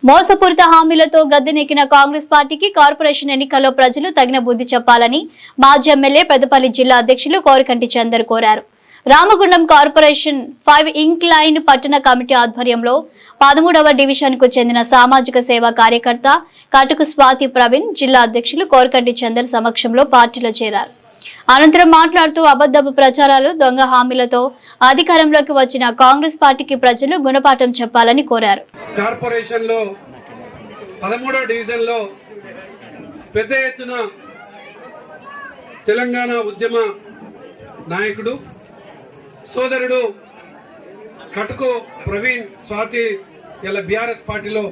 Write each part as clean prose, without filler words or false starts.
మోసపూరిత హామీలతో గద్దెనెక్కిన కాంగ్రెస్ పార్టీకి కార్పొరేషన్ ఎన్నికల్లో ప్రజలు తగిన బుద్ధి చెప్పాలని మాజీ ఎమ్మెల్యే పెద్దపల్లి జిల్లా అధ్యక్షులు కోరికంటి చందర్ కోరారు. రామగుండం కార్పొరేషన్ 5 ఇంక్లైన్ పట్టణ కమిటీ ఆధ్వర్యంలో 13వ డివిజన్ కు చెందిన సామాజిక సేవా కార్యకర్త కటుకు స్వాతి ప్రవీణ్ జిల్లా అధ్యక్షులు కోరికంటి చందర్ సమక్షంలో పార్టీలో చేరారు. అనంతరం మాట్లాడుతూ అబద్ధపు ప్రచారాలు, దొంగ హామీలతో అధికారంలోకి వచ్చిన కాంగ్రెస్ పార్టీకి ప్రజలు గుణపాఠం చెప్పాలని కోరారు. కార్పొరేషన్ లో 13వ డివిజన్ లో పెద్ద ఎత్తున తెలంగాణ ఉద్యమ నాయకుడు సోదరుడు కటుకు ప్రవీణ్ స్వాతి ఇలా బీఆర్ఎస్ పార్టీలో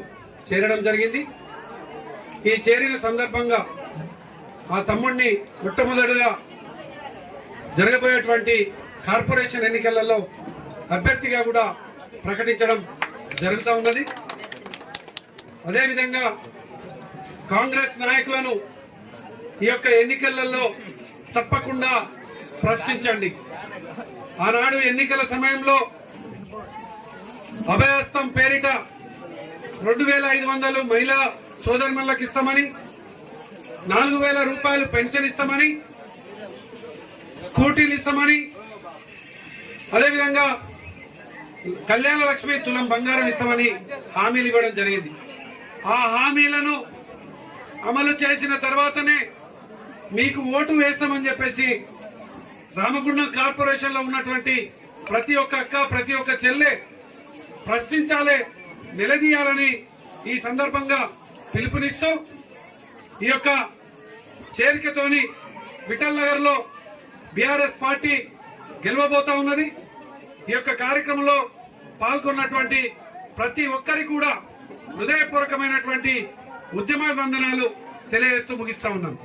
చేరడం జరిగింది. ఈ చేరిన సందర్భంగా ఆ తమ్ముడిని మొట్టమొదటిగా జరగబోయేటువంటి కార్పొరేషన్ ఎన్నికలలో అభ్యర్థిగా కూడా ప్రకటించడం జరుగుతూ ఉన్నది. అదేవిధంగా కాంగ్రెస్ నాయకులను ఈ యొక్క ఎన్నికలలో తప్పకుండా ప్రశ్నించండి. ఆనాడు ఎన్నికల సమయంలో అభయహస్తం పేరిట 2500 మహిళా సోదరులకు ఇస్తామని, 4000 రూపాయలు పెన్షన్ ఇస్తామని, స్కూటీలు ఇస్తామని, అదేవిధంగా కళ్యాణ లక్ష్మి తులం బంగారం ఇస్తామని హామీలు ఇవ్వడం జరిగింది. ఆ హామీలను అమలు చేసిన తర్వాతనే మీకు ఓటు వేస్తామని చెప్పేసి రామగుండం కార్పొరేషన్ లో ఉన్నటువంటి ప్రతి ఒక్క అక్క, ప్రతి ఒక్క చెల్లె ప్రశ్నించాలి, నిలదీయాలని ఈ సందర్భంగా పిలుపునిస్తూ ఈ యొక్క చేరికతోని విఠల్ నగర్ లో బీఆర్ఎస్ పార్టీ గెలవబోతా ఉన్నది. ఈ యొక్క కార్యక్రమంలో పాల్గొన్నటువంటి ప్రతి ఒక్కరికి కూడా హృదయపూర్వకమైనటువంటి ఉద్యమ వందనాలు తెలియజేస్తూ ముగిస్తా ఉన్నాను.